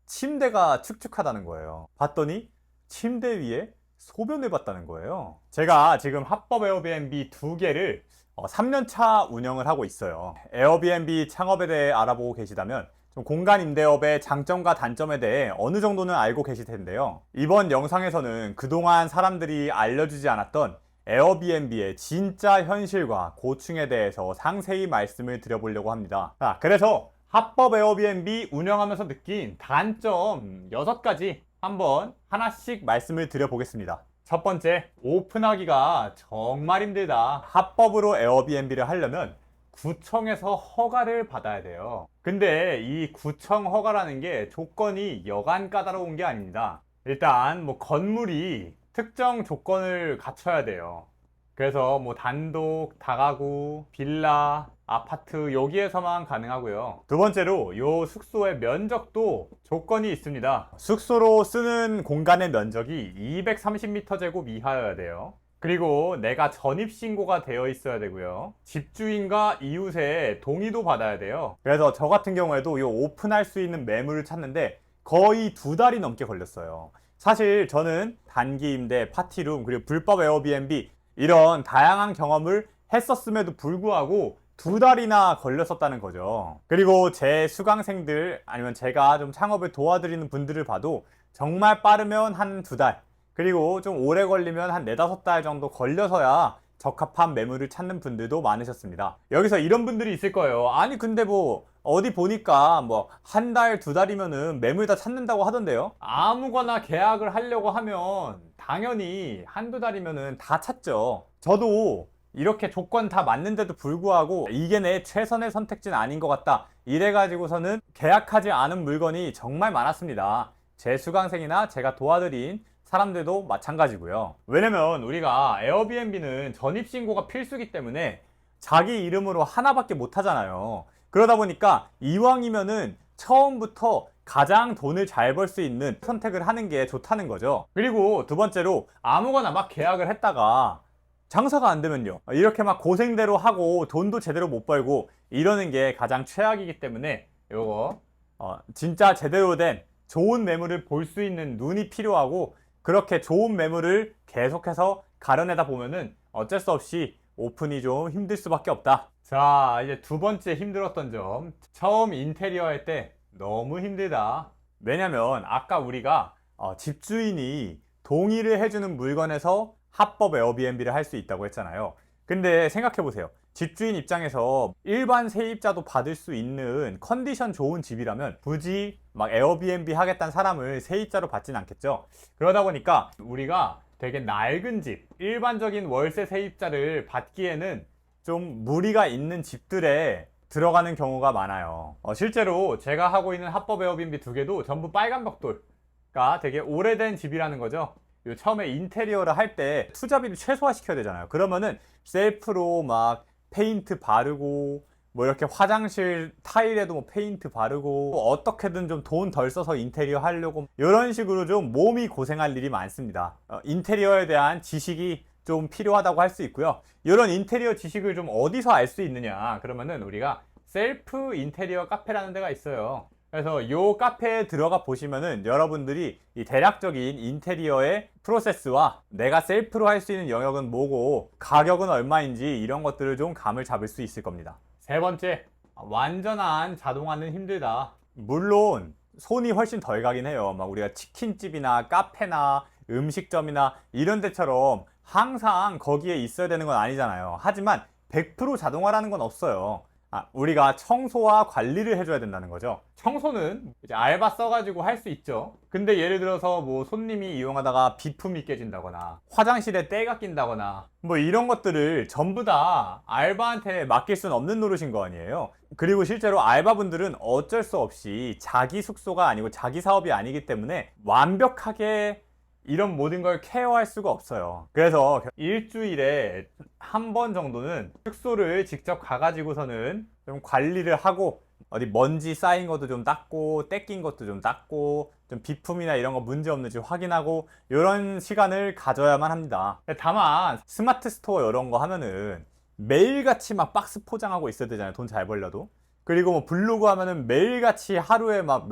침대가 축축하다는 거예요. 봤더니 침대 위에 소변을 봤다는 거예요. 제가 지금 합법 에어비앤비 2개를 3년차 운영을 하고 있어요. 에어비앤비 창업에 대해 알아보고 계시다면 좀 공간 임대업의 장점과 단점에 대해 어느 정도는 알고 계실 텐데요. 이번 영상에서는 그동안 사람들이 알려주지 않았던 에어비앤비의 진짜 현실과 고충에 대해서 상세히 말씀을 드려보려고 합니다. 그래서 합법 에어비앤비 운영하면서 느낀 단점 6가지 한번 하나씩 말씀을 드려보겠습니다. 첫 번째, 오픈하기가 정말 힘들다. 합법으로 에어비앤비를 하려면 구청에서 허가를 받아야 돼요. 근데 이 구청 허가라는 게 조건이 여간 까다로운 게 아닙니다. 일단 건물이 특정 조건을 갖춰야 돼요. 그래서 단독, 다가구, 빌라, 아파트 여기에서만 가능하고요. 두 번째로 요 숙소의 면적도 조건이 있습니다. 숙소로 쓰는 공간의 면적이 230m² 이하여야 돼요. 그리고 내가 전입신고가 되어 있어야 되고요. 집주인과 이웃의 동의도 받아야 돼요. 그래서 저 같은 경우에도 요 오픈할 수 있는 매물을 찾는데 거의 2달이 넘게 걸렸어요. 사실 저는 단기 임대, 파티룸, 그리고 불법 에어비앤비 이런 다양한 경험을 했었음에도 불구하고 2달이나 걸렸었다는 거죠. 그리고 제 수강생들 아니면 제가 좀 창업을 도와드리는 분들을 봐도 정말 빠르면 한 2달, 그리고 좀 오래 걸리면 한 4~5달 정도 걸려서야 적합한 매물을 찾는 분들도 많으셨습니다. 여기서 이런 분들이 있을 거예요. 아니 근데 어디 보니까 1달, 2달이면은 매물 다 찾는다고 하던데요. 아무거나 계약을 하려고 하면 당연히 1~2달이면은 다 찾죠. 저도 이렇게 조건 다 맞는데도 불구하고 이게 내 최선의 선택지는 아닌 것 같다, 이래가지고서는 계약하지 않은 물건이 정말 많았습니다. 제 수강생이나 제가 도와드린 사람들도 마찬가지고요. 왜냐면 우리가 에어비앤비는 전입신고가 필수기 때문에 자기 이름으로 하나밖에 못 하잖아요. 그러다 보니까 이왕이면은 처음부터 가장 돈을 잘 벌 수 있는 선택을 하는 게 좋다는 거죠. 그리고 두 번째로 아무거나 막 계약을 했다가 장사가 안 되면요, 이렇게 막 고생대로 하고 돈도 제대로 못 벌고 이러는 게 가장 최악이기 때문에 요거 진짜 제대로 된 좋은 매물을 볼 수 있는 눈이 필요하고, 그렇게 좋은 매물을 계속해서 가려내다 보면은 어쩔 수 없이 오픈이 좀 힘들 수밖에 없다. 자, 이제 두 번째 힘들었던 점, 처음 인테리어 할 때 너무 힘들다. 왜냐면 아까 우리가 집주인이 동의를 해주는 물건에서 합법 에어비앤비를 할 수 있다고 했잖아요. 근데 생각해보세요. 집주인 입장에서 일반 세입자도 받을 수 있는 컨디션 좋은 집이라면 굳이 막 에어비앤비 하겠다는 사람을 세입자로 받진 않겠죠. 그러다 보니까 우리가 되게 낡은 집, 일반적인 월세 세입자를 받기에는 좀 무리가 있는 집들에 들어가는 경우가 많아요. 실제로 제가 하고 있는 합법 에어비앤비 2개도 전부 빨간 벽돌가 되게 오래된 집이라는 거죠. 처음에 인테리어를 할 때 투자비를 최소화시켜야 되잖아요. 그러면은 셀프로 막 페인트 바르고 이렇게 화장실 타일에도 페인트 바르고 어떻게든 좀 돈 덜 써서 인테리어 하려고 이런 식으로 좀 몸이 고생할 일이 많습니다. 인테리어에 대한 지식이 좀 필요하다고 할 수 있고요. 이런 인테리어 지식을 좀 어디서 알 수 있느냐, 그러면은 우리가 셀프 인테리어 카페라는 데가 있어요. 그래서 요 카페에 들어가 보시면은 여러분들이 이 대략적인 인테리어의 프로세스와 내가 셀프로 할 수 있는 영역은 뭐고 가격은 얼마인지 이런 것들을 좀 감을 잡을 수 있을 겁니다. 세 번째, 완전한 자동화는 힘들다. 물론 손이 훨씬 덜 가긴 해요. 막 우리가 치킨집이나 카페나 음식점이나 이런 데처럼 항상 거기에 있어야 되는 건 아니잖아요. 하지만 100% 자동화라는 건 없어요. 우리가 청소와 관리를 해줘야 된다는 거죠. 청소는 이제 알바 써가지고 할 수 있죠. 근데 예를 들어서 손님이 이용하다가 비품이 깨진다거나 화장실에 때가 낀다거나 이런 것들을 전부 다 알바한테 맡길 수는 없는 노릇인 거 아니에요. 그리고 실제로 알바분들은 어쩔 수 없이 자기 숙소가 아니고 자기 사업이 아니기 때문에 완벽하게 이런 모든 걸 케어할 수가 없어요. 그래서 일주일에 한 번 정도는 숙소를 직접 가가지고서는 좀 관리를 하고 어디 먼지 쌓인 것도 좀 닦고 때 낀 것도 좀 닦고 좀 비품이나 이런 거 문제 없는지 확인하고 이런 시간을 가져야만 합니다. 다만 스마트 스토어 이런 거 하면은 매일같이 막 박스 포장하고 있어야 되잖아요. 돈 잘 벌려도. 그리고 블로그 하면은 매일같이 하루에 막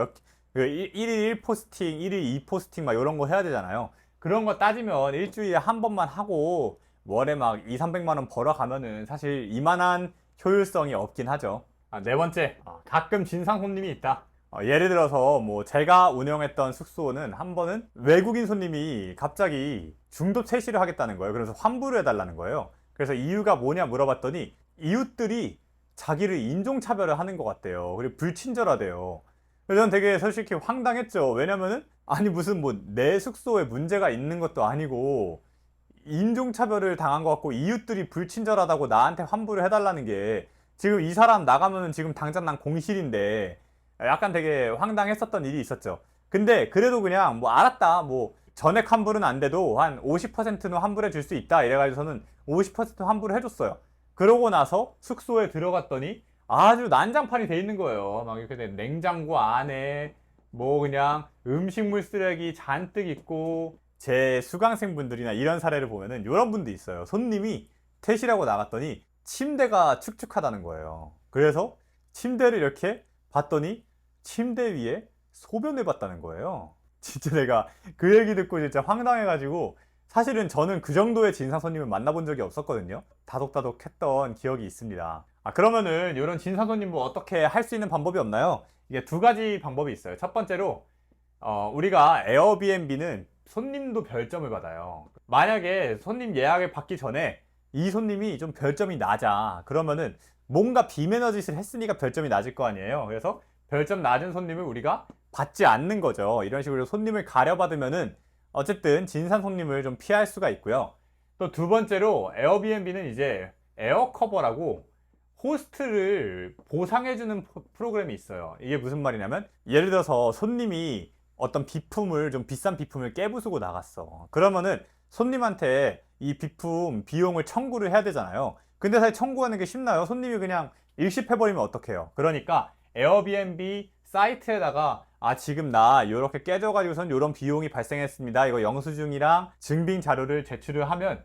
그 1일 1포스팅, 1일 2포스팅 막 이런 거 해야 되잖아요. 그런 거 따지면 일주일에 한 번만 하고 월에 막 2, 300만 원 벌어가면은 사실 이만한 효율성이 없긴 하죠. 네 번째, 가끔 진상 손님이 있다. 예를 들어서 뭐 제가 운영했던 숙소는 한 번은 외국인 손님이 갑자기 중도 채시를 하겠다는 거예요. 그래서 환불을 해달라는 거예요. 그래서 이유가 뭐냐 물어봤더니 이웃들이 자기를 인종차별을 하는 것 같대요. 그리고 불친절하대요. 그래서 저는 되게 솔직히 황당했죠. 왜냐면은 아니 무슨 뭐 내 숙소에 문제가 있는 것도 아니고 인종차별을 당한 것 같고 이웃들이 불친절하다고 나한테 환불을 해달라는 게 지금 이 사람 나가면은 지금 당장 난 공실인데 약간 되게 황당했었던 일이 있었죠. 근데 그래도 그냥 뭐 알았다 뭐 전액 환불은 안 돼도 한 50%는 환불해 줄 수 있다 이래가지고 저는 50% 환불을 해줬어요. 그러고 나서 숙소에 들어갔더니 아주 난장판이 돼 있는 거예요. 막 이렇게 냉장고 안에 뭐 그냥 음식물 쓰레기 잔뜩 있고 제 수강생분들이나 이런 사례를 보면은 이런 분도 있어요. 손님이 퇴실하고 나갔더니 침대가 축축하다는 거예요. 그래서 침대를 이렇게 봤더니 침대 위에 소변을 봤다는 거예요. 진짜 내가 그 얘기 듣고 진짜 황당해가지고 사실은 저는 그 정도의 진상 손님을 만나본 적이 없었거든요. 다독다독 했던 기억이 있습니다. 그러면은 이런 진상 손님 뭐 어떻게 할 수 있는 방법이 없나요? 이게 두 가지 방법이 있어요. 첫 번째로 우리가 에어비앤비는 손님도 별점을 받아요. 만약에 손님 예약을 받기 전에 이 손님이 좀 별점이 낮아. 그러면은 뭔가 비매너 짓을 했으니까 별점이 낮을 거 아니에요. 그래서 별점 낮은 손님을 우리가 받지 않는 거죠. 이런 식으로 손님을 가려받으면은 어쨌든 진상 손님을 좀 피할 수가 있고요. 또 두 번째로 에어비앤비는 이제 에어커버라고 호스트를 보상해주는 프로그램이 있어요. 이게 무슨 말이냐면 예를 들어서 손님이 어떤 비품을 좀 비싼 비품을 깨부수고 나갔어. 그러면은 손님한테 이 비품 비용을 청구를 해야 되잖아요. 근데 사실 청구하는 게 쉽나요? 손님이 그냥 일십해버리면 어떡해요? 그러니까 에어비앤비 사이트에다가 지금 나 이렇게 깨져가지고선 이런 비용이 발생했습니다. 이거 영수증이랑 증빙 자료를 제출을 하면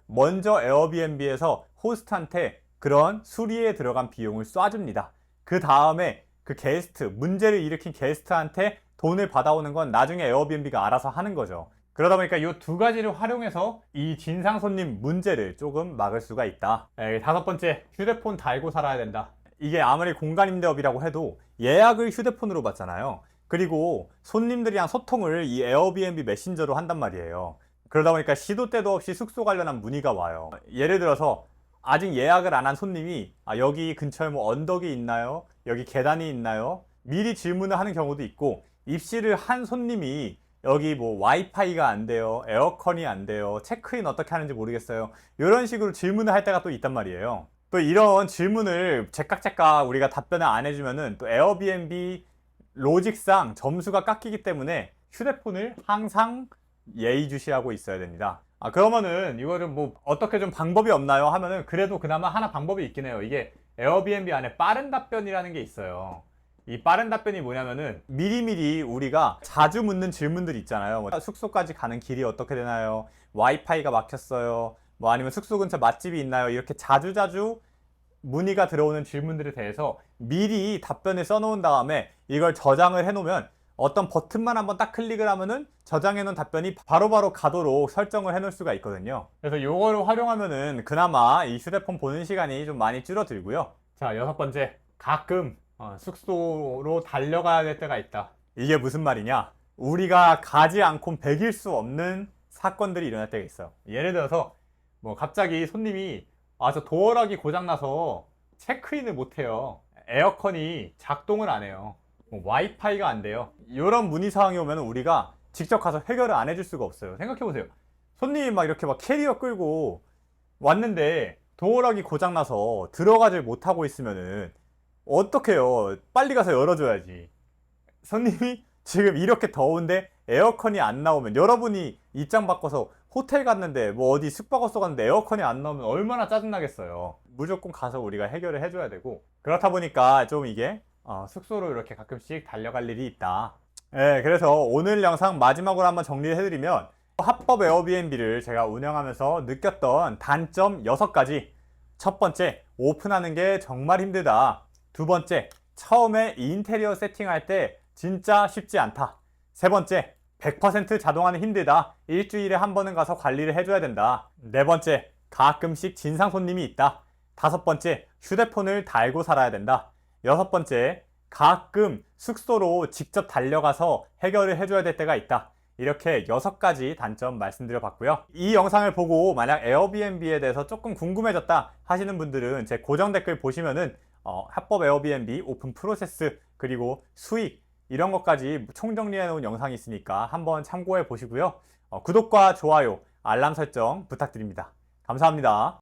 먼저 에어비앤비에서 호스트한테 그런 수리에 들어간 비용을 쏴줍니다. 그 다음에 그 게스트, 문제를 일으킨 게스트한테 돈을 받아오는 건 나중에 에어비앤비가 알아서 하는 거죠. 그러다 보니까 이 두 가지를 활용해서 이 진상 손님 문제를 조금 막을 수가 있다. 다섯 번째, 휴대폰 달고 살아야 된다. 이게 아무리 공간 임대업이라고 해도 예약을 휴대폰으로 받잖아요. 그리고 손님들이랑 소통을 이 에어비앤비 메신저로 한단 말이에요. 그러다 보니까 시도 때도 없이 숙소 관련한 문의가 와요. 예를 들어서 아직 예약을 안 한 손님이 여기 근처에 뭐 언덕이 있나요? 여기 계단이 있나요? 미리 질문을 하는 경우도 있고 입실을 한 손님이 여기 뭐 와이파이가 안 돼요. 에어컨이 안 돼요. 체크인 어떻게 하는지 모르겠어요. 이런 식으로 질문을 할 때가 또 있단 말이에요. 또 이런 질문을 제깍제깍 우리가 답변을 안 해주면은 또 에어비앤비 로직상 점수가 깎이기 때문에 휴대폰을 항상 예의주시하고 있어야 됩니다. 그러면은 이거를 뭐 어떻게 좀 방법이 없나요? 하면은 그래도 그나마 하나 방법이 있긴 해요. 이게 에어비앤비 안에 빠른 답변이라는 게 있어요. 이 빠른 답변이 뭐냐면은 미리미리 우리가 자주 묻는 질문들 있잖아요. 뭐 숙소까지 가는 길이 어떻게 되나요? 와이파이가 막혔어요. 뭐 아니면 숙소 근처 맛집이 있나요? 이렇게 자주자주 문의가 들어오는 질문들에 대해서 미리 답변을 써놓은 다음에 이걸 저장을 해놓으면 어떤 버튼만 한번 딱 클릭을 하면은 저장해놓은 답변이 바로바로 가도록 설정을 해놓을 수가 있거든요. 그래서 이거를 활용하면은 그나마 이 휴대폰 보는 시간이 좀 많이 줄어들고요. 자, 여섯 번째, 가끔 숙소로 달려가야 될 때가 있다. 이게 무슨 말이냐? 우리가 가지 않고 배길 수 없는 사건들이 일어날 때가 있어요. 예를 들어서 뭐 갑자기 손님이 저 도어락이 고장나서 체크인을 못해요. 에어컨이 작동을 안 해요. 뭐 와이파이가 안 돼요. 이런 문의사항이 오면 우리가 직접 가서 해결을 안 해줄 수가 없어요. 생각해보세요. 손님이 막 이렇게 막 캐리어 끌고 왔는데 도어락이 고장나서 들어가질 못하고 있으면은 어떡해요. 빨리 가서 열어줘야지. 손님이 지금 이렇게 더운데 에어컨이 안 나오면 여러분이 입장 바꿔서 호텔 갔는데 뭐 어디 숙박업소 갔는데 에어컨이 안 나오면 얼마나 짜증나겠어요. 무조건 가서 우리가 해결을 해줘야 되고 그렇다 보니까 좀 이게 숙소로 이렇게 가끔씩 달려갈 일이 있다. 그래서 오늘 영상 마지막으로 한번 정리를 해드리면 합법 에어비앤비를 제가 운영하면서 느꼈던 단점 6가지. 첫 번째, 오픈하는 게 정말 힘들다. 두 번째, 처음에 인테리어 세팅할 때 진짜 쉽지 않다. 세 번째, 100% 자동화는 힘들다. 일주일에 한 번은 가서 관리를 해줘야 된다. 네 번째, 가끔씩 진상 손님이 있다. 다섯 번째, 휴대폰을 달고 살아야 된다. 여섯 번째, 가끔 숙소로 직접 달려가서 해결을 해줘야 될 때가 있다. 이렇게 6가지 단점 말씀드려 봤고요. 이 영상을 보고 만약 에어비앤비에 대해서 조금 궁금해졌다 하시는 분들은 제 고정 댓글 보시면은 합법 에어비앤비 오픈 프로세스 그리고 수익 이런 것까지 총정리해 놓은 영상이 있으니까 한번 참고해 보시고요. 구독과 좋아요, 알람 설정 부탁드립니다. 감사합니다.